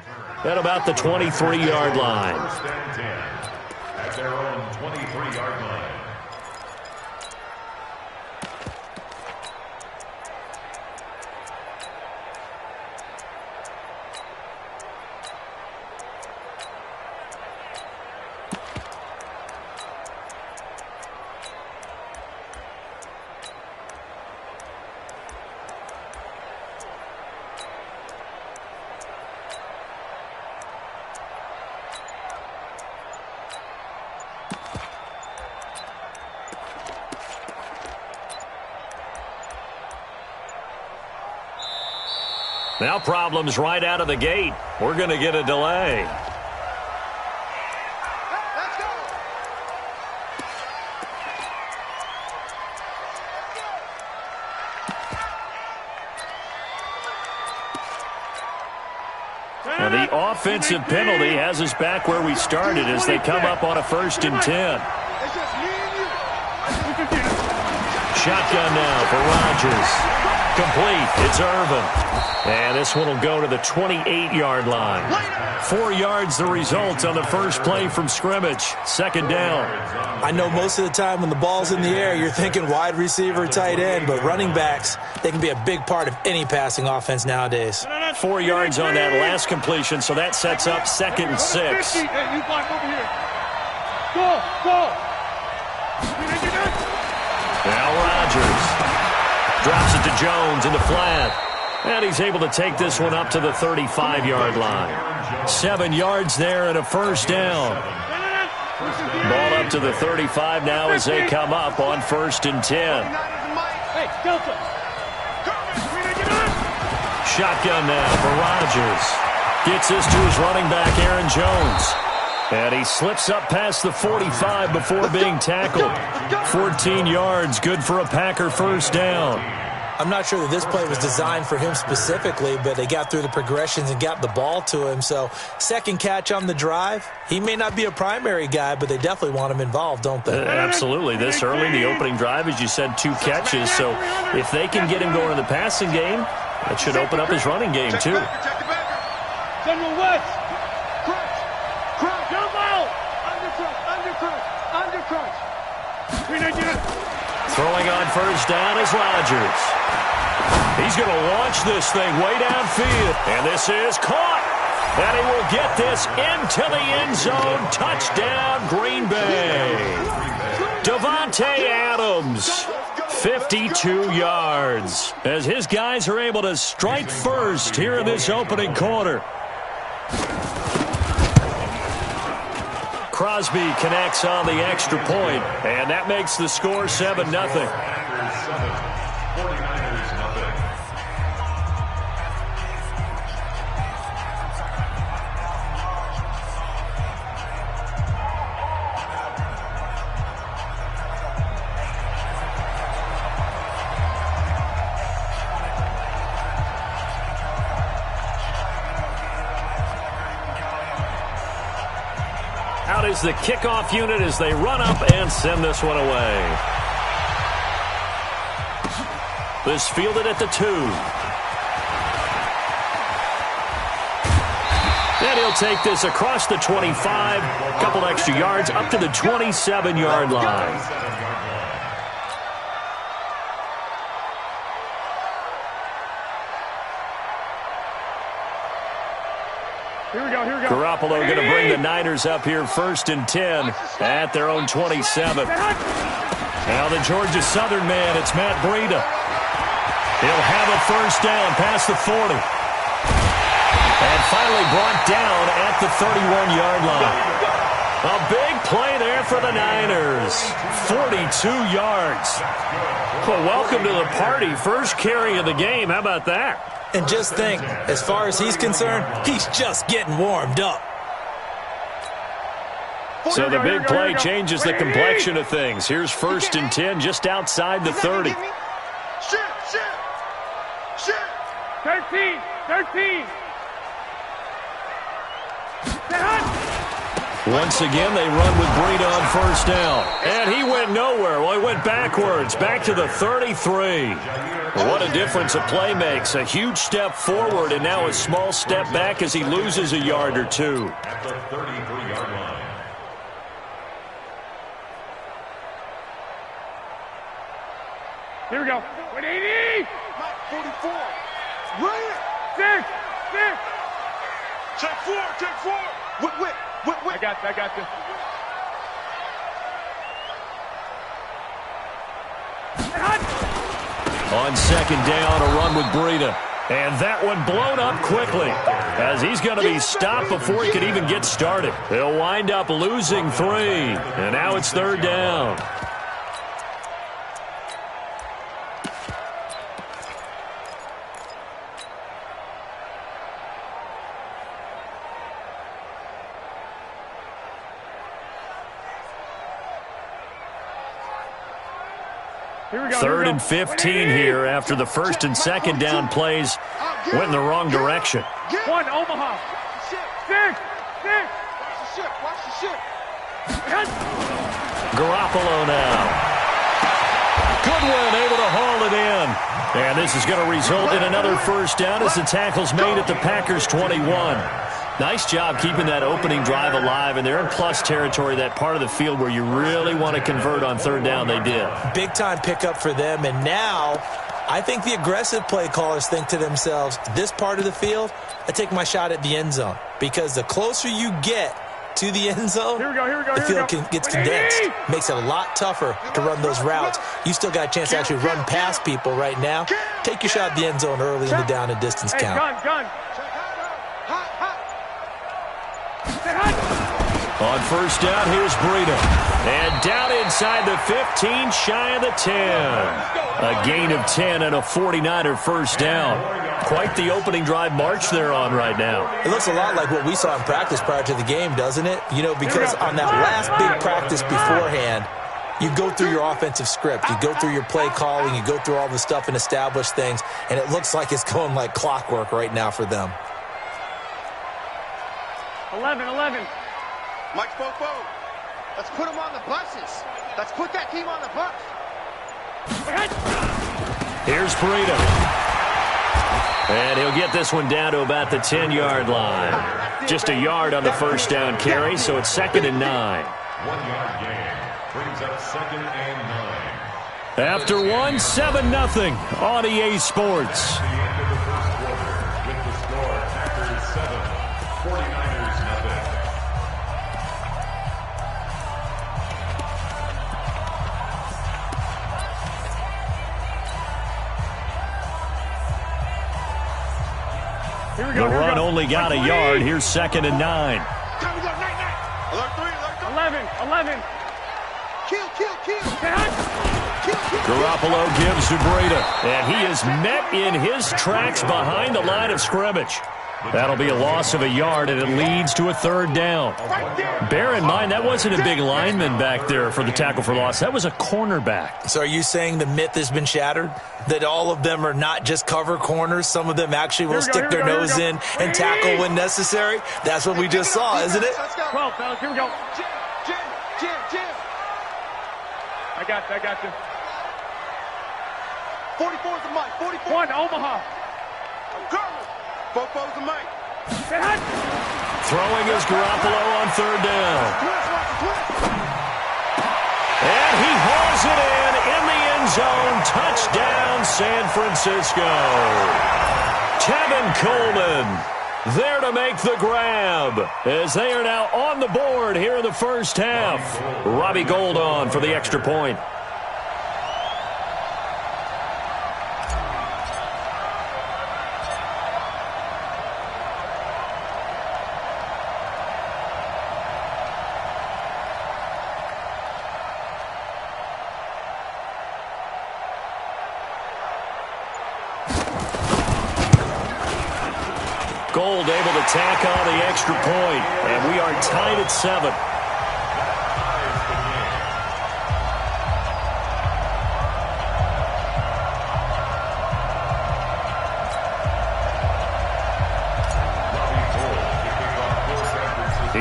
down at about the 23-yard line. First and 10 at their own 23-yard line. Now problems right out of the gate. We're going to get a delay. Let's go. And the offensive penalty has us back where we started as they come up on a 1st and 10. It's just me and you. Shotgun now for Rodgers. Complete. It's Irvin. And this one will go to the 28-yard line. 4 yards the result on the first play from scrimmage. 2nd down. I know most of the time when the ball's in the air, you're thinking wide receiver, tight end, but running backs, they can be a big part of any passing offense nowadays. 4 yards on that last completion, so that sets up 2nd and 6. Hey, you block over here. Go. Now Rodgers drops it to Jones in the flat. And he's able to take this one up to the 35-yard line. 7 yards there and a 1st down. Ball up to the 35 now as they come up on 1st and 10. Hey, Delta. Shotgun now for Rodgers. Gets this to his running back, Aaron Jones. And he slips up past the 45 before being tackled. 14 yards, good for a Packer 1st down. I'm not sure that this play was designed for him specifically, but they got through the progressions and got the ball to him. So, 2nd catch on the drive. He may not be a primary guy, but they definitely want him involved, don't they? Absolutely. This early in the opening drive, as you said, 2 catches. So, if they can get him going in the passing game, that should open up his running game, too. General West. Crunch. Jump out. Under crunch. Throwing on 1st down is Rodgers. He's going to launch this thing way downfield. And this is caught. And he will get this into the end zone. Touchdown, Green Bay. Davante Adams, 52 yards. As his guys are able to strike first here in this opening quarter. Crosby connects on the extra point, and that makes the score 7-0. Out is the kickoff unit as they run up and send this one away. This fielded at the 2. And he'll take this across the 25, a couple extra yards, up to the 27-yard line. Garoppolo going to bring the Niners up here 1st and 10 at their own 27. Now the Georgia Southern man, it's Matt Breida. He'll have a 1st down past the 40. And finally brought down at the 31-yard line. A big play there for the Niners. 42 yards. Well, welcome to the party. First carry of the game. How about that? And just think, as far as he's concerned, he's just getting warmed up. So the big play changes the complexion of things. Here's 1st and 10 just outside the 30. Shoot. 13. Once again, they run with Breida on 1st down. And he went nowhere. Well, he went backwards, back to the 33. What a difference a play makes. A huge step forward and now a small step back as he loses a yard or two. At the 33-yard line. Here we go. 180. 44. Right. 6. Check 4. Whip. I got this. On second down, a run with Breida. And that one blown up quickly as he's going to be stopped before he could even get started. He'll wind up losing 3. And now it's third down. Third and 15 here after the first and second down plays went in the wrong direction. 1, Omaha. 6. Watch the ship. Garoppolo now. Goodwin able to haul it in. And this is going to result in another first down as the tackle's made at the Packers' 21. Nice job keeping that opening drive alive, and they're in plus territory, that part of the field where you really want to convert on third down. They did. Big-time pickup for them, and now I think the aggressive play callers think to themselves, this part of the field, I take my shot at the end zone, because the closer you get to the end zone, the field gets condensed. Makes it a lot tougher to run those routes. You still got a chance to actually run past people right now. Take your shot at the end zone early in the down and distance count. Gun. On first down, here's Breida. And down inside the 15, shy of the 10. A gain of 10 and a 49er first down. Quite the opening drive march they're on right now. It looks a lot like what we saw in practice prior to the game, doesn't it? You know, because on that last big practice beforehand, you go through your offensive script. You go through your play calling. You go through all the stuff and establish things. And it looks like it's going like clockwork right now for them. 11. Mike Fofo. Let's put them on the buses. Let's put that team on the bus. Here's Breida. And he'll get this one down to about the 10-yard line. Just a yard on the first down carry, so it's 2nd and 9. 1-yard gain. Brings up 2nd and 9. After 7-0 on EA Sports. The end of the first quarter with the score Packers 7, 49ers nothing. Here we The go. run only got a yard. Here's 2nd and 9. Time to go, night. Alert 3. 11. Kill. Garoppolo gives to Breida, and he is met in his tracks behind the line of scrimmage. That'll be a loss of a yard, and it leads to a third down. Bear in mind, that wasn't a big lineman back there for the tackle for loss. That was a cornerback. So are you saying the myth has been shattered? That all of them are not just cover corners? Some of them actually will stick their nose in and tackle when necessary? That's what we just saw, isn't it? Let's go. 12, fellas. Here we go. Jim. I got this. 44's the mic. 44. 1, Omaha. Garland. Fofo's the mic. Throwing is Garoppolo on third down. And he hauls it in the end zone. Touchdown, San Francisco. Tevin Coleman there to make the grab as they are now on the board here in the first half. Robbie Gould on for the extra point. Gould able to tack on the extra point, and we are tied at 7.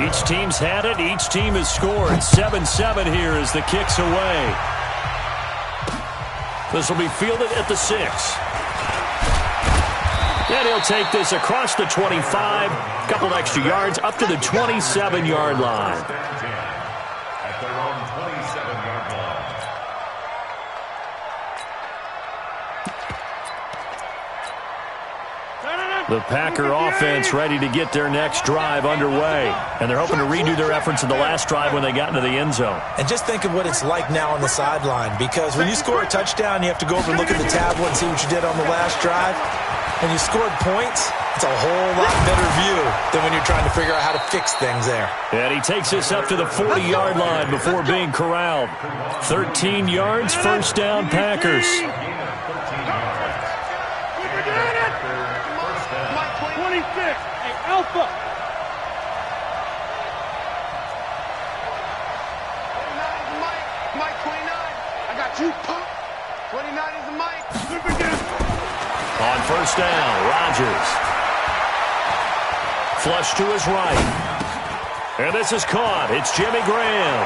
Each team's had it. Each team has scored. 7-7 here as the kick's away. This will be fielded at the 6. And he'll take this across the 25, a couple extra yards, up to the 27-yard line. At their own 27-yard line. The Packer offense ready to get their next drive underway. And they're hoping to redo their efforts in the last drive when they got into the end zone. And just think of what it's like now on the sideline, because when you score a touchdown, you have to go over and look at the tablet and see what you did on the last drive. When you scored points, it's a whole lot better view than when you're trying to figure out how to fix things there. And he takes this up to the 40-yard line before being corralled. 13 yards, first down, Packers. 26. Hey, Alpha. 29 is the Mike. Mike 29. I got you, punk. 29 is the Mike. On first down, Rodgers. Flush to his right. And this is caught. It's Jimmy Graham.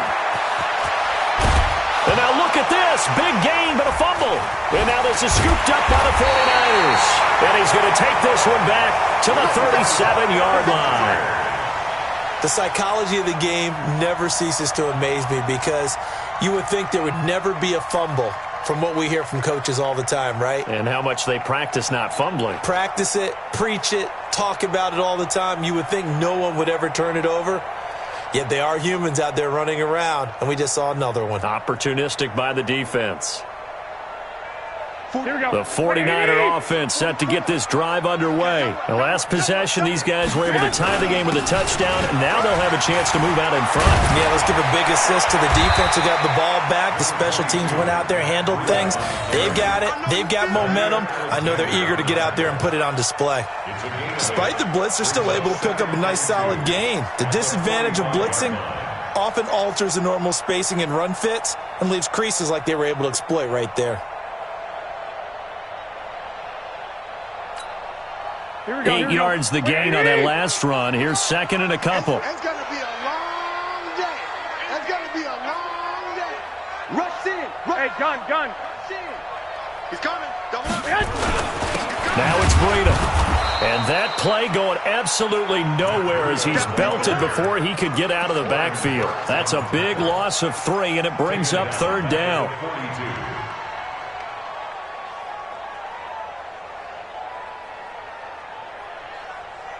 And now look at this. Big gain, but a fumble. And now this is scooped up by the 49ers. And he's going to take this one back to the 37-yard line. The psychology of the game never ceases to amaze me, because you would think there would never be a fumble from what we hear from coaches all the time, right? And how much they practice not fumbling. Practice it, preach it, talk about it all the time. You would think no one would ever turn it over. Yet they are humans out there running around, and we just saw another one. Opportunistic by the defense. Here we go. The 49er offense set to get this drive underway. The last possession, these guys were able to tie the game with a touchdown, and now they'll have a chance to move out in front. Yeah, let's give a big assist to the defense who got the ball back. The special teams went out there, handled things. They've got it. They've got momentum. I know they're eager to get out there and put it on display. Despite the blitz, they're still able to pick up a nice, solid gain. The disadvantage of blitzing often alters the normal spacing and run fits and leaves creases like they were able to exploit right there. 8 yards the gain on that last run. Here's second and a couple. It's going to be a long day. It's going to be a long day. Rush in. Hey, gun. Rush in. He's coming. Double up. Now it's Breida. And that play going absolutely nowhere as he's belted before he could get out of the backfield. That's a big loss of 3, and it brings up third down.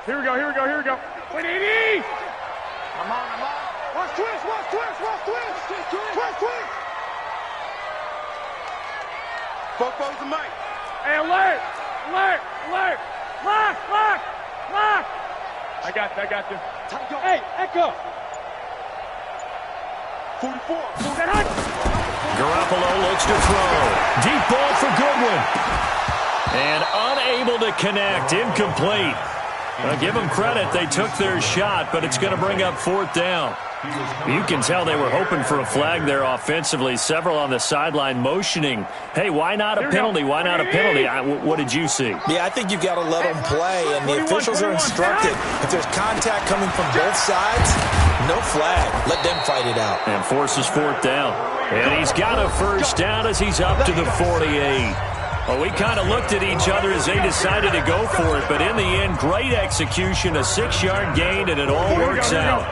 Here we go. 180. Come on. Watch twist. Foco's the mic. Hey, alert. Lock. I got you. Hey, Echo. 44. Garoppolo looks to throw. Deep ball for Goodwin. And unable to connect. Incomplete. Give them credit. They took their shot, but it's going to bring up fourth down. You can tell they were hoping for a flag there offensively. Several on the sideline motioning, hey, why not a penalty? Why not a penalty? What did you see? Yeah, I think you've got to let them play, and the officials are instructed. If there's contact coming from both sides, no flag. Let them fight it out. And forces fourth down. And he's got a first down as he's up to the 48. Well, we kind of looked at each other as they decided to go for it, but in the end, great execution, a 6-yard gain, and it all works out.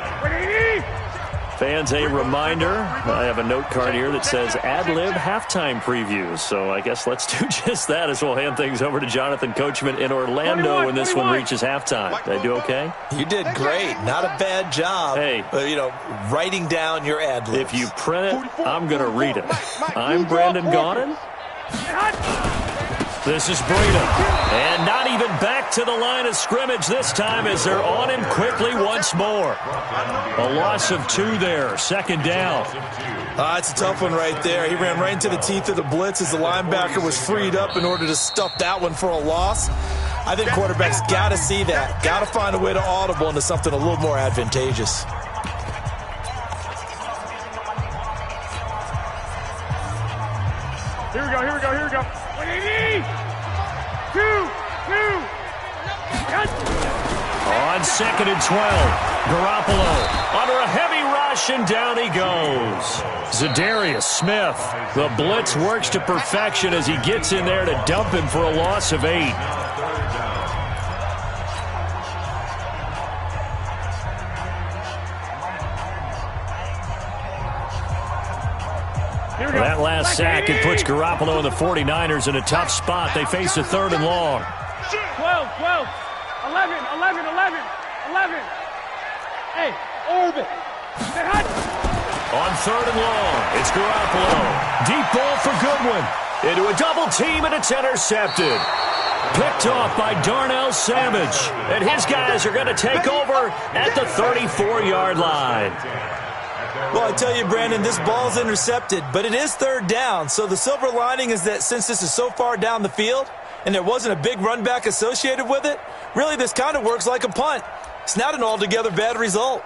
Fans, a reminder, I have a note card here that says ad-lib halftime previews, so I guess let's do just that as we'll hand things over to Jonathan Coachman in Orlando when this one reaches halftime. Did I do okay? You did great. Not a bad job. Hey. Writing down your ad-libs. If you print it, I'm going to read it. I'm Brandon Gaudin. This is Breida. And not even back to the line of scrimmage this time as they're on him quickly once more. A loss of 2 there. Second down. It's a tough one right there. He ran right into the teeth of the blitz as the linebacker was freed up in order to stuff that one for a loss. I think quarterbacks got to see that. Got to find a way to audible into something a little more advantageous. Here we go. 180. 2. On second and 12, Garoppolo under a heavy rush. rush, and down he goes. Zadarius Smith. The blitz works to perfection as he gets in there to dump him for a loss of 8. That last sack, it puts Garoppolo and the 49ers in a tough spot. They face a 3rd and long. 12, 11, 11. Hey, orbit. On 3rd and long, it's Garoppolo. Deep ball for Goodwin. Into a double team, and it's intercepted. Picked off by Darnell Savage. And his guys are going to take over at the 34-yard line. Well, I tell you, Brandon, this ball's intercepted, but it is 3rd down. So the silver lining is that since this is so far down the field and there wasn't a big run back associated with it, really this kind of works like a punt. It's not an altogether bad result.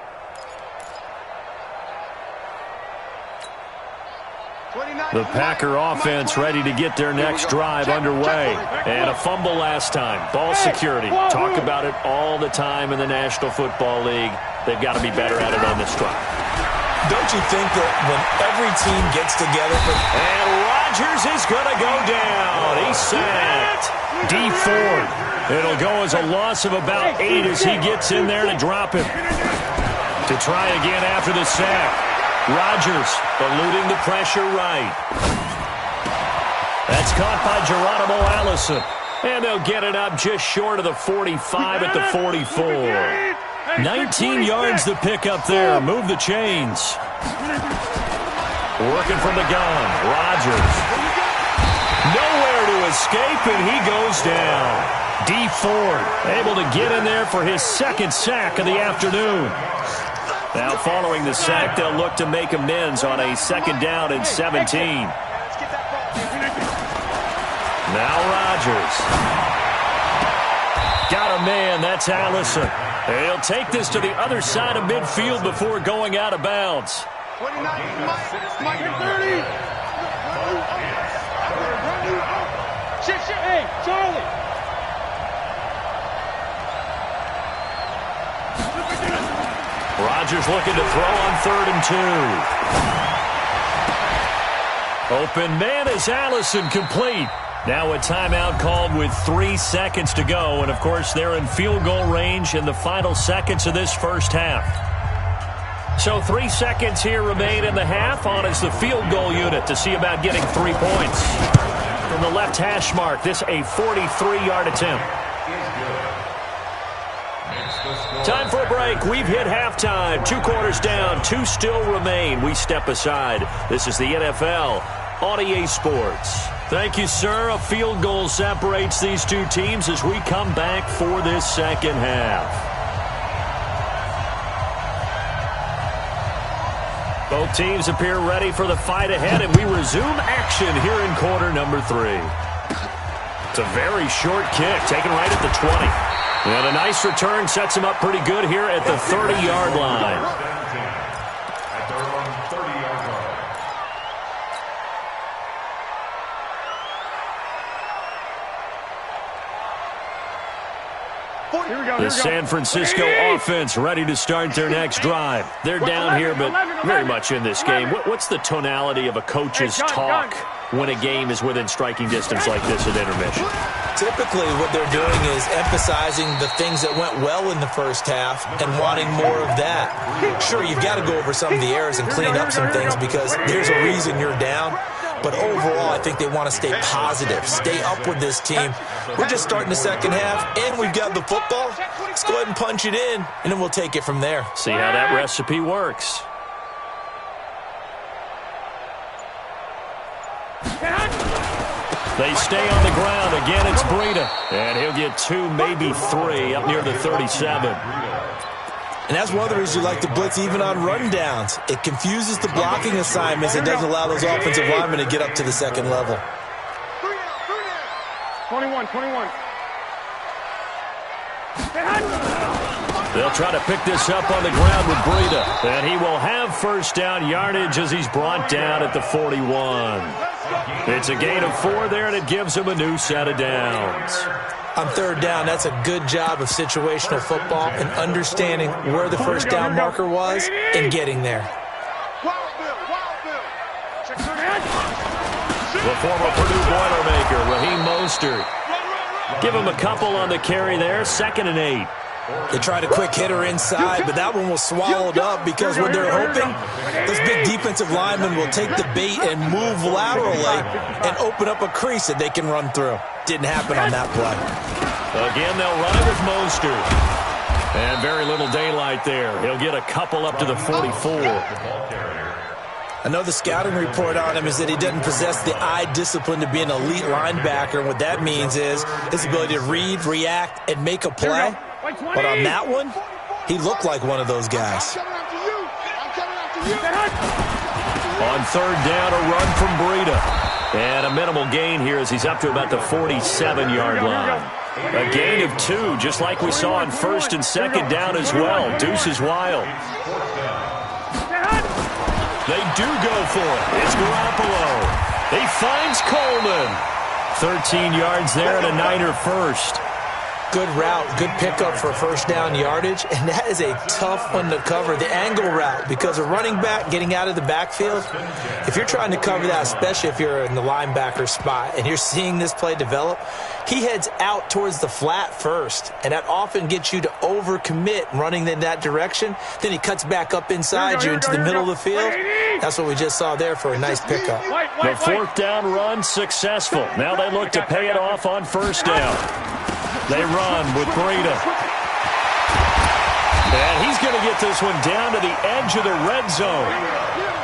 The Packer offense ready to get their next drive underway. And a fumble last time. Ball security. Talk about it all the time in the National Football League. They've got to be better at it on this drive. Don't you think that when every team gets together And Rodgers is going to go down. He's sacked. Dee Ford. It'll go as a loss of about 8 as he gets in there to drop him. To try again after the sack. Rodgers eluding the pressure right. That's caught by Geronimo Allison. And they'll get it up just short of the 45 at the 44. 19 yards to pick up there. Move the chains. Working from the gun. Rodgers. Nowhere to escape, and he goes down. Dee Ford able to get in there for his 2nd sack of the afternoon. Now following the sack, they'll look to make amends on a 2nd down and 17. Now Rodgers. Got a man, that's Allison. He'll take this to the other side of midfield before going out of bounds. 29, Mike 30. Shit. Hey, Charlie. Rodgers looking to throw on 3rd and 2. Open man is Allison, complete. Now a timeout called with 3 seconds to go. And, of course, they're in field goal range in the final seconds of this first half. So 3 seconds here remain in the half. On is the field goal unit to see about getting 3 points. From the left hash mark, this a 43-yard attempt. Time for a break. We've hit halftime. 2 quarters down. 2 still remain. We step aside. This is the NFL on EA Sports. Thank you, sir. A field goal separates these 2 teams as we come back for this second half. Both teams appear ready for the fight ahead, and we resume action here in quarter number 3. It's a very short kick, taken right at the 20. And a nice return sets him up pretty good here at the 30-yard line. At their own 30-yard line. The San Francisco offense ready to start their next drive. They're down here, but very much in this game. What's the tonality of a coach's talk when a game is within striking distance like this at intermission? typically what they're doing is emphasizing the things that went well in the first half and wanting more of that. Sure, you've got to go over some of the errors and clean up some things because there's a reason you're down. But overall, I think they want to stay positive, stay up with this team. We're just starting the second half, and we've got the football. Let's go ahead and punch it in, and then we'll take it from there. See how that recipe works. They stay on the ground. Again, it's Breida. And he'll get 2, maybe 3 up near the 37. And that's one of the reasons you like to blitz even on rundowns. It confuses the blocking assignments. It doesn't allow those offensive linemen to get up to the second level. 21. They'll try to pick this up on the ground with Breida. And he will have first down yardage as he's brought down at the 41. It's a gain of 4 there, and it gives him a new set of downs. On third down, that's a good job of situational football and understanding where the first down marker was and getting there. The former Purdue Boilermaker, Raheem Mostert. Give him a couple on the carry there, 2nd and 8. They tried a quick hitter inside, but that one was swallowed up because what they're hoping, those big defensive linemen will take the bait and move laterally and open up a crease that they can run through. Didn't happen on that play. Again, they'll run it with Mostert. And very little daylight there. He'll get a couple up to the 44. I know the scouting report on him is that he doesn't possess the eye discipline to be an elite linebacker. And what that means is his ability to read, react, and make a play. But on that one, he looked like one of those guys. On 3rd down, a run from Breida. And a minimal gain here as he's up to about the 47-yard line. A gain of 2, just like we saw on 1st and 2nd down as well. Deuce is wild. They do go for it. It's Garoppolo. He finds Coleman. 13 yards there and a Niner first. Good route, good pickup for 1st down yardage, and that is a tough one to cover, the angle route, because a running back getting out of the backfield, if you're trying to cover that, especially if you're in the linebacker spot and you're seeing this play develop, he heads out towards the flat first, and that often gets you to overcommit running in that direction. Then he cuts back up inside you into the middle of the field. That's what we just saw there for a nice pickup. The 4th down run successful. Now they look to pay it off on 1st down. They run with Breida. And he's going to get this one down to the edge of the red zone.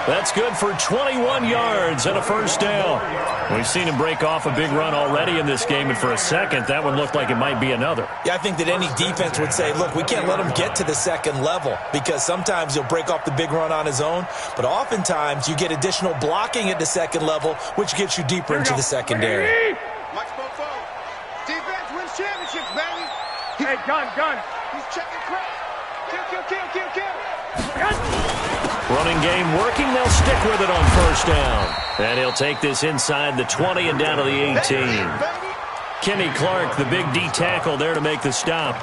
That's good for 21 yards and a 1st down. We've seen him break off a big run already in this game, and for a second, that one looked like it might be another. Yeah, I think that any defense would say, look, we can't let him get to the 2nd level because sometimes he'll break off the big run on his own, but oftentimes you get additional blocking at the 2nd level, which gets you deeper into the secondary. Defense wins championships, baby. Hey, gun. He's checking crap. Kill. Running game working. They'll stick with it on 1st down. And he'll take this inside the 20 and down to the 18. Kenny Clark, the big D tackle there to make the stop.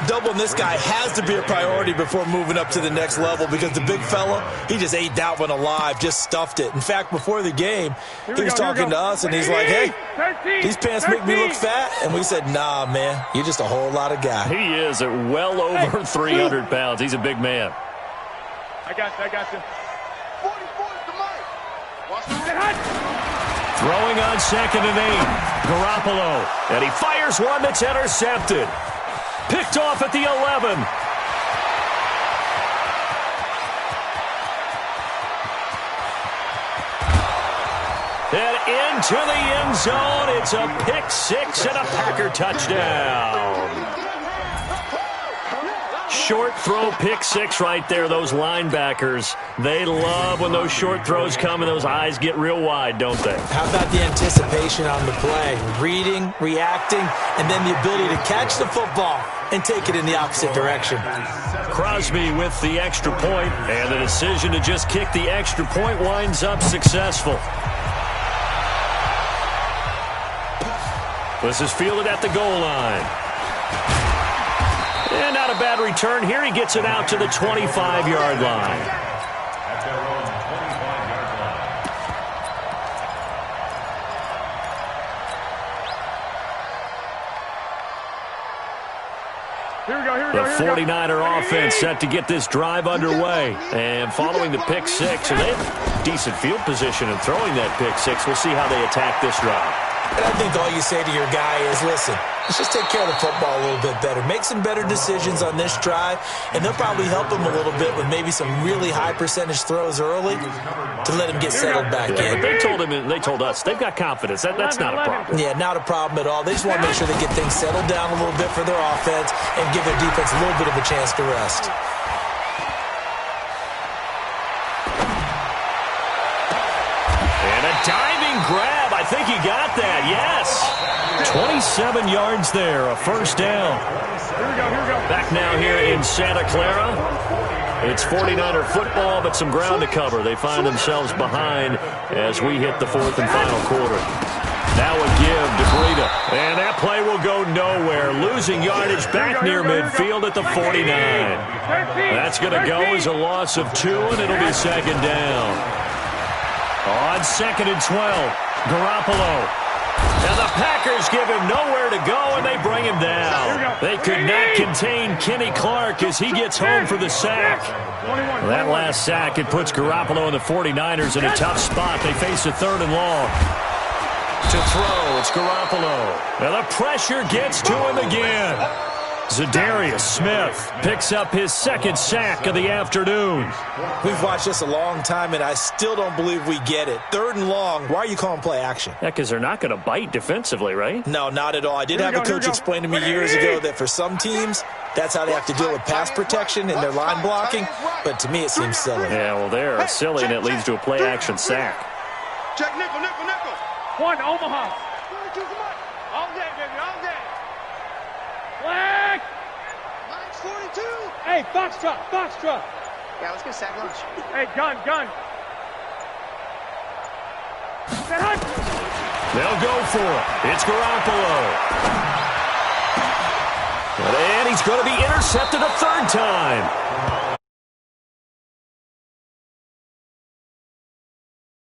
Doubling this guy has to be a priority before moving up to the next level because the big fella, he just ate that one alive, just stuffed it. In fact, before the game, he was talking to us, and he's like, hey, these pants make me look fat. And we said, nah, man, you're just a whole lot of guy. He is at well over 300 pounds. He's a big man. I got you. 44 is the mic. Throwing on 2nd and 8. Garoppolo. And he fires one that's intercepted. Picked off at the 11. And into the end zone. It's a pick 6 and a Packer touchdown. Short throw, pick 6 right there. Those linebackers, they love when those short throws come and those eyes get real wide, don't they? How about the anticipation on the play? Reading, reacting, and then the ability to catch the football and take it in the opposite direction. Crosby with the extra point, and the decision to just kick the extra point winds up successful. This is fielded at the goal line. And not a bad return here. He gets it out to the 25-yard line. At their own 25-yard line. Here we go. The 49er offense set to get this drive underway. And following the pick 6, and they have decent field position in throwing that pick 6. We'll see how they attack this drive. And I think all you say to your guy is, listen, let's just take care of the football a little bit better. Make some better decisions on this drive, and they'll probably help him a little bit with maybe some really high percentage throws early to let him get settled back in. But they told us, they've got confidence. That's not a problem. Yeah, not a problem at all. They just want to make sure they get things settled down a little bit for their offense and give their defense a little bit of a chance to rest. And a diving grab. I think he got that, yes. 27 yards there, a 1st down. Here we go. Back now here in Santa Clara. It's 49er football, but some ground to cover. They find themselves behind as we hit the 4th and final quarter. Now a give to Breida. And that play will go nowhere. Losing yardage back near midfield at the 49. That's going to go as a loss of 2, and it'll be 2nd down. On 2nd and 12, Garoppolo. And the Packers give him nowhere to go, and they bring him down. They could not contain Kenny Clark as he gets home for the sack. That last sack, it puts Garoppolo and the 49ers in a tough spot. They face a 3rd and long. To throw, it's Garoppolo. And the pressure gets to him again. Zadarius Smith picks up his 2nd sack of the afternoon. We've watched this a long time, and I still don't believe we get it. 3rd and long, why are you calling play action? Yeah, because they're not going to bite defensively, right? No, not at all. I did have a coach explain to me years ago that for some teams, that's how they have to deal with pass protection and their line blocking, but to me it seems silly. Yeah, well, they're silly, and it leads to a play action sack. Check nickel, nickel, nickel. 1, Omaha. 42, come on. All day, baby, all day. Flag. Line's 42. Hey, Foxtrot, Foxtrot. Yeah, let's get sack lunch. Hey, gun. They'll go for it. It's Garoppolo. And he's going to be intercepted a 3rd time.